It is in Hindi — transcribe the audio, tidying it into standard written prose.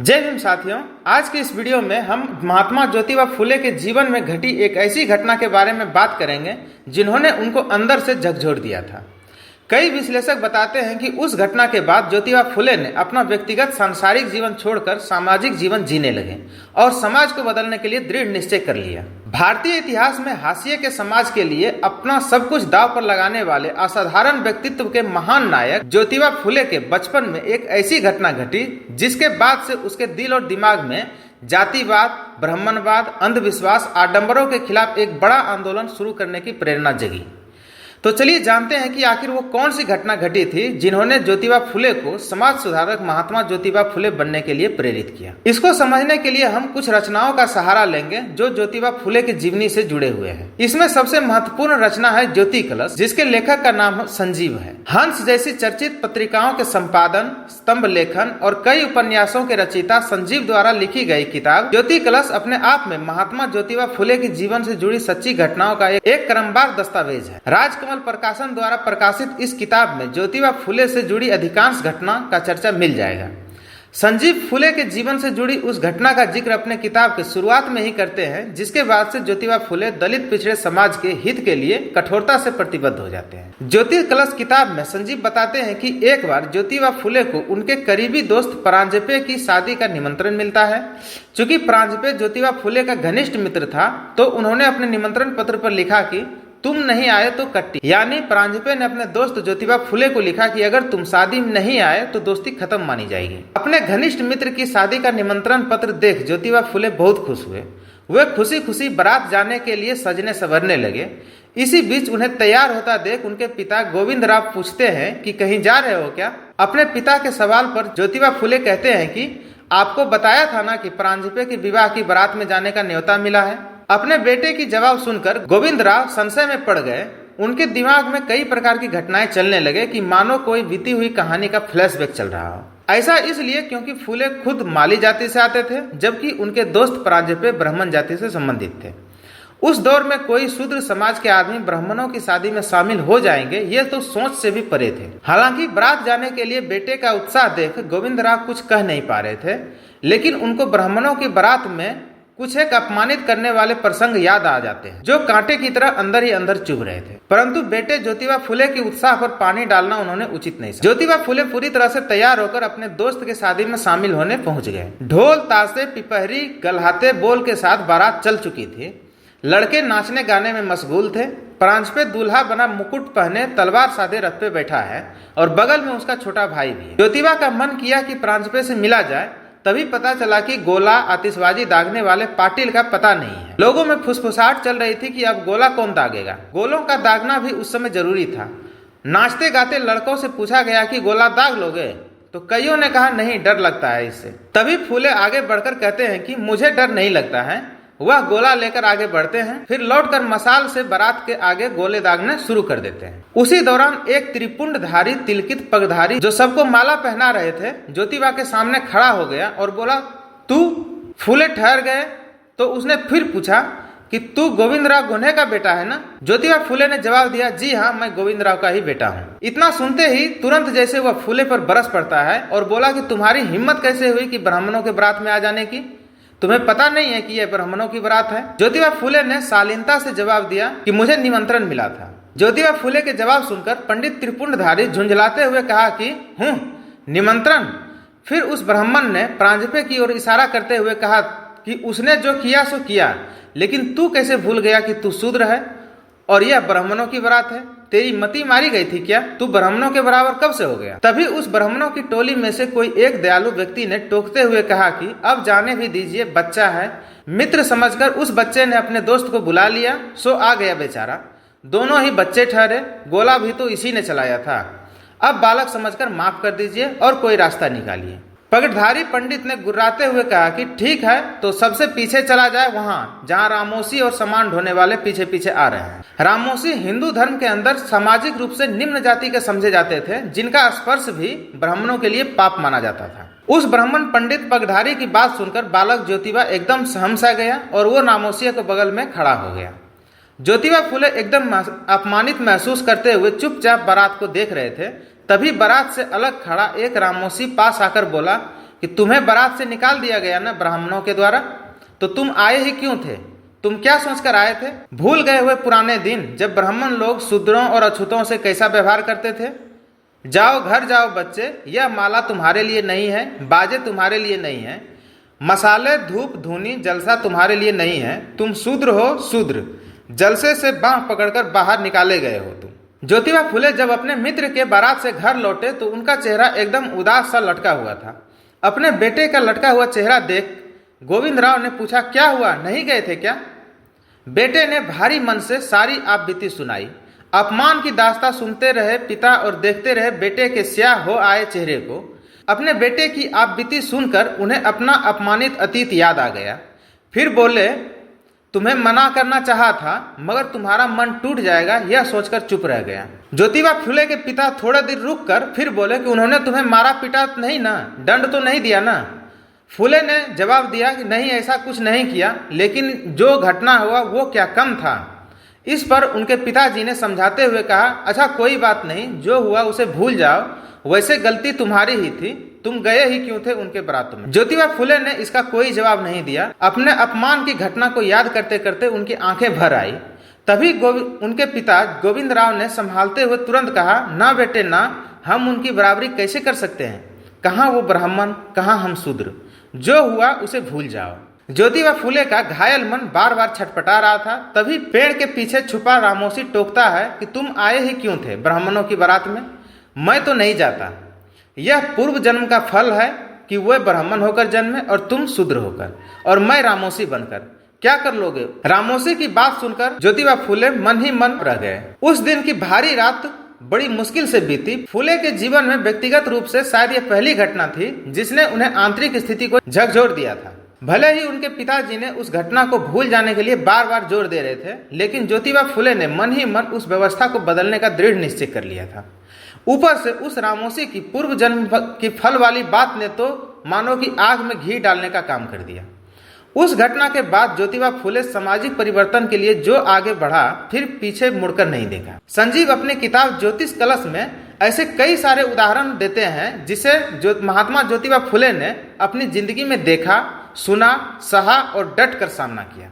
जय भीम साथियों, आज के इस वीडियो में हम महात्मा ज्योतिबा फुले के जीवन में घटी एक ऐसी घटना के बारे में बात करेंगे जिन्होंने उनको अंदर से झकझोर दिया था। कई विश्लेषक बताते हैं कि उस घटना के बाद ज्योतिबा फुले ने अपना व्यक्तिगत सांसारिक जीवन छोड़कर सामाजिक जीवन जीने लगे और समाज को बदलने के लिए दृढ़ निश्चय कर लिया। भारतीय इतिहास में हाशिए के समाज के लिए अपना सब कुछ दांव पर लगाने वाले असाधारण व्यक्तित्व के महान नायक ज्योतिबा फुले के बचपन में एक ऐसी घटना घटी जिसके बाद से उसके दिल और दिमाग में जातिवाद, ब्राह्मणवाद, अंधविश्वास, आडंबरों के खिलाफ एक बड़ा आंदोलन शुरू करने की प्रेरणा जगी। तो चलिए जानते हैं कि आखिर वो कौन सी घटना घटी थी जिन्होंने ज्योतिबा फुले को समाज सुधारक महात्मा ज्योतिबा फुले बनने के लिए प्रेरित किया। इसको समझने के लिए हम कुछ रचनाओं का सहारा लेंगे जो ज्योतिबा फुले की जीवनी से जुड़े हुए हैं। इसमें सबसे महत्वपूर्ण रचना है ज्योति कलश, जिसके लेखक का नाम संजीव है। हंस जैसी चर्चित पत्रिकाओं के संपादन, स्तंभ लेखन और कई उपन्यासों के रचयिता संजीव द्वारा लिखी गई किताब ज्योति कलश अपने आप में महात्मा ज्योतिबा फुले के जीवन से जुड़ी सच्ची घटनाओं का एक क्रमबद्ध दस्तावेज है। राजकमल प्रकाशन द्वारा प्रकाशित इस किताब में ज्योतिबा फुले से जुड़ी अधिकांश घटना का चर्चा मिल जाएगा। संजीव फुले के जीवन से जुड़ी उस घटना का जिक्र अपने किताब के शुरुआत में ही करते हैं, जिसके बाद से ज्योतिबा फुले दलित पिछड़े समाज के हित के लिए कठोरता से प्रतिबद्ध हो जाते हैं। ज्योति कलश किताब में संजीव बताते हैं कि एक बार ज्योतिबा फुले को उनके करीबी दोस्त प्रांजपे की शादी का निमंत्रण मिलता है। चूंकि प्रांजपे ज्योतिबा फुले का घनिष्ठ मित्र था, तो उन्होंने अपने निमंत्रण पत्र पर लिखा कि तुम नहीं आए तो कट्टी। यानी प्रांजपे ने अपने दोस्त ज्योतिबा फुले को लिखा कि अगर तुम शादी में नहीं आए तो दोस्ती खत्म मानी जाएगी। अपने घनिष्ठ मित्र की शादी का निमंत्रण पत्र देख ज्योतिबा फुले बहुत खुश हुए। वे खुशी खुशी बारात जाने के लिए सजने संवरने लगे। इसी बीच उन्हें तैयार होता देख उनके पिता गोविंद राव पूछते हैं कि कहीं जा रहे हो क्या। अपने पिता के सवाल पर ज्योतिबा फुले कहते हैं कि आपको बताया था ना कि प्रांजपे के विवाह की बारात में जाने का न्योता मिला है। अपने बेटे की जवाब सुनकर गोविंद राव संशय में पड़ गए। उनके दिमाग में कई प्रकार की घटनाएं चलने लगे कि मानो कोई बीती हुई कहानी का फ्लैशबैक चल रहा हो। ऐसा इसलिए क्योंकि फुले खुद माली जाति से आते थे, जबकि उनके दोस्त प्रांजपे ब्राह्मण जाति से संबंधित थे। उस दौर में कोई शूद्र समाज के आदमी ब्राह्मणों की शादी में शामिल हो जाएंगे, ये तो सोच से भी परे थे। हालांकि बारात जाने के लिए बेटे का उत्साह देख गोविंद राव कुछ कह नहीं पा रहे थे, लेकिन उनको ब्राह्मणों की बारात में कुछ एक अपमानित करने वाले प्रसंग याद आ जाते हैं जो कांटे की तरह अंदर ही अंदर चुभ रहे थे। परंतु बेटे ज्योतिबा फुले के उत्साह पर पानी डालना उन्होंने उचित नहीं समझा। ज्योतिबा फुले पूरी तरह से तैयार होकर अपने दोस्त के शादी में शामिल होने पहुंच गए। ढोल, ताशे, पिपहरी, गलहाते बोल के साथ बारात चल चुकी थी। लड़के नाचने गाने में मशगूल थे। प्रांजपे दूल्हा बना मुकुट पहने तलवार साधे रथ पे बैठा है और बगल में उसका छोटा भाई भी है। ज्योतिबा का मन किया कि प्रांजपे से मिला जाए। तभी पता चला कि गोला, आतिशबाजी दागने वाले पाटिल का पता नहीं है। लोगों में फुसफुसाहट चल रही थी कि अब गोला कौन दागेगा। गोलों का दागना भी उस समय जरूरी था। नाचते गाते लड़कों से पूछा गया कि गोला दाग लोगे, तो कईयों ने कहा नहीं, डर लगता है इससे। तभी फुले आगे बढ़कर कहते हैं कि मुझे डर नहीं लगता है। वह गोला लेकर आगे बढ़ते हैं, फिर लौटकर मसाल से बारात के आगे गोले दागने शुरू कर देते हैं। उसी दौरान एक त्रिपुंडधारी तिलकित पगधारी जो सबको माला पहना रहे थे, ज्योतिबा के सामने खड़ा हो गया और बोला, तू? फुले ठहर गए तो उसने फिर पूछा कि तू गोविंद राव गुन्हे का बेटा है ना? ज्योतिबा फुले ने जवाब दिया, जी हाँ, मैं गोविंद राव का ही बेटा हूँ। इतना सुनते ही तुरंत जैसे वह फुले पर बरस पड़ता है और बोला कि तुम्हारी हिम्मत कैसे हुई कि ब्राह्मणों के बारात में आ जाने की? तुम्हें पता नहीं है कि यह ब्राह्मणों की बारात है? ज्योतिबा फुले ने शालीनता से जवाब दिया कि मुझे निमंत्रण मिला था। ज्योतिबा फुले के जवाब सुनकर पंडित त्रिपुंडधारी झुंझलाते हुए कहा कि निमंत्रण? फिर उस ब्राह्मण ने प्रांजपे की ओर इशारा करते हुए कहा कि उसने जो किया सो किया, लेकिन तू कैसे भूल गया कि तू शूद्र है और यह ब्राह्मणों की बारात है? तेरी मति मारी गई थी क्या? तू ब्राह्मणों के बराबर कब से हो गया? तभी उस ब्राह्मणों की टोली में से कोई एक दयालु व्यक्ति ने टोकते हुए कहा कि अब जाने भी दीजिए, बच्चा है। मित्र समझकर उस बच्चे ने अपने दोस्त को बुला लिया, सो आ गया बेचारा। दोनों ही बच्चे ठहरे, गोला भी तो इसी ने चलाया था। अब बालक समझकर माफ कर दीजिए और कोई रास्ता निकालिए। पगड़धारी पंडित ने गुर्राते हुए कहा कि ठीक है, तो सबसे पीछे चला जाए, वहां जहां रामोसी और सामान ढोने वाले पीछे पीछे आ रहे हैं। रामोसी हिंदू धर्म के अंदर सामाजिक रूप से निम्न जाति के समझे जाते थे, जिनका स्पर्श भी ब्राह्मणों के लिए पाप माना जाता था। उस ब्राह्मण पंडित पगधारी की बात सुनकर बालक ज्योतिबा एकदम सहमसा गया और वो रामोसिया के बगल में खड़ा हो गया। ज्योतिबा फुले एकदम अपमानित महसूस करते हुए चुपचाप बारात को देख रहे थे। तभी बारात से अलग खड़ा एक रामोसी पास आकर बोला, कि तुम्हें बारात से निकाल दिया गया ना ब्राह्मणों के द्वारा, तो तुम आए ही क्यों थे? तुम क्या सोचकर आए थे? भूल गए हुए पुराने दिन जब ब्राह्मण लोग शूद्रों और अछूतों से कैसा व्यवहार करते थे? जाओ घर जाओ बच्चे, यह माला तुम्हारे लिए नहीं है, बाजे तुम्हारे लिए नहीं है, मसाले धूप धूनी जलसा तुम्हारे लिए नहीं है। तुम शूद्र हो शूद्र, जलसे से बांह पकड़कर बाहर निकाले गए हो तुम। ज्योतिबा फुले जब अपने मित्र के बारात से घर लौटे तो उनका चेहरा एकदम उदास सा लटका हुआ था। अपने बेटे का लटका हुआ चेहरा देख गोविंदराव ने पूछा, क्या हुआ, नहीं गए थे क्या? बेटे ने भारी मन से सारी आप बीती सुनाई। अपमान की दास्तां सुनते रहे पिता और देखते रहे बेटे के स्याह हो आए चेहरे को। अपने बेटे की आप बीती सुनकर उन्हें अपना अपमानित अतीत याद आ गया। फिर बोले, तुम्हें मना करना चाहा था मगर तुम्हारा मन टूट जाएगा, यह सोचकर चुप रह गया। ज्योतिबा फुले के पिता थोड़ा देर रुक कर फिर बोले कि उन्होंने तुम्हें मारा पीटा नहीं ना, दंड तो नहीं दिया ना? फुले ने जवाब दिया कि नहीं, ऐसा कुछ नहीं किया, लेकिन जो घटना हुआ वो क्या कम था? इस पर उनके पिताजी ने समझाते हुए कहा, अच्छा कोई बात नहीं, जो हुआ उसे भूल जाओ, वैसे गलती तुम्हारी ही थी, तुम गए ही क्यों थे उनके बारात में? ज्योतिबा फुले ने इसका कोई जवाब नहीं दिया। अपने अपमान की घटना को याद करते करते उनकी आंखें भर आई। तभी उनके पिता गोविंदराव ने संभालते हुए तुरंत कहा, ना बेटे ना, हम उनकी बराबरी कैसे कर सकते हैं? कहाँ वो ब्राह्मण, कहाँ हम शूद्र, जो हुआ उसे भूल जाओ। ज्योतिबा फुले का घायल मन बार बार छटपटा रहा था। तभी पेड़ के पीछे छुपा रामोसी टोकता है कि तुम आए ही क्यों थे ब्राह्मणों की बारात में? मैं तो नहीं जाता। यह पूर्व जन्म का फल है कि वे ब्राह्मण होकर जन्मे और तुम शूद्र होकर, और मैं रामोसी बनकर। क्या कर लोगे? रामोसी की बात सुनकर ज्योतिबा फुले मन ही मन रह गए। उस दिन की भारी रात बड़ी मुश्किल से बीती। फुले के जीवन में व्यक्तिगत रूप से शायद यह पहली घटना थी जिसने उन्हें आंतरिक स्थिति को झकझोर दिया था। भले ही उनके पिताजी ने उस घटना को भूल जाने के लिए बार बार जोर दे रहे थे, लेकिन ज्योतिबा फुले ने मन ही मन उस व्यवस्था को बदलने का दृढ़ निश्चय कर लिया था। ऊपर से उस रामोसी की पूर्व जन्म की फल वाली बात ने तो मानो कि आग में घी डालने का काम कर दिया। उस घटना के बाद ज्योतिबा फुले सामाजिक परिवर्तन के लिए जो आगे बढ़ा, फिर पीछे मुड़कर नहीं देखा। संजीव अपनी किताब ज्योतिष कलश में ऐसे कई सारे उदाहरण देते हैं जिसे महात्मा ज्योतिबा फुले ने अपनी जिंदगी में देखा, सुना, सहा और डट कर सामना किया।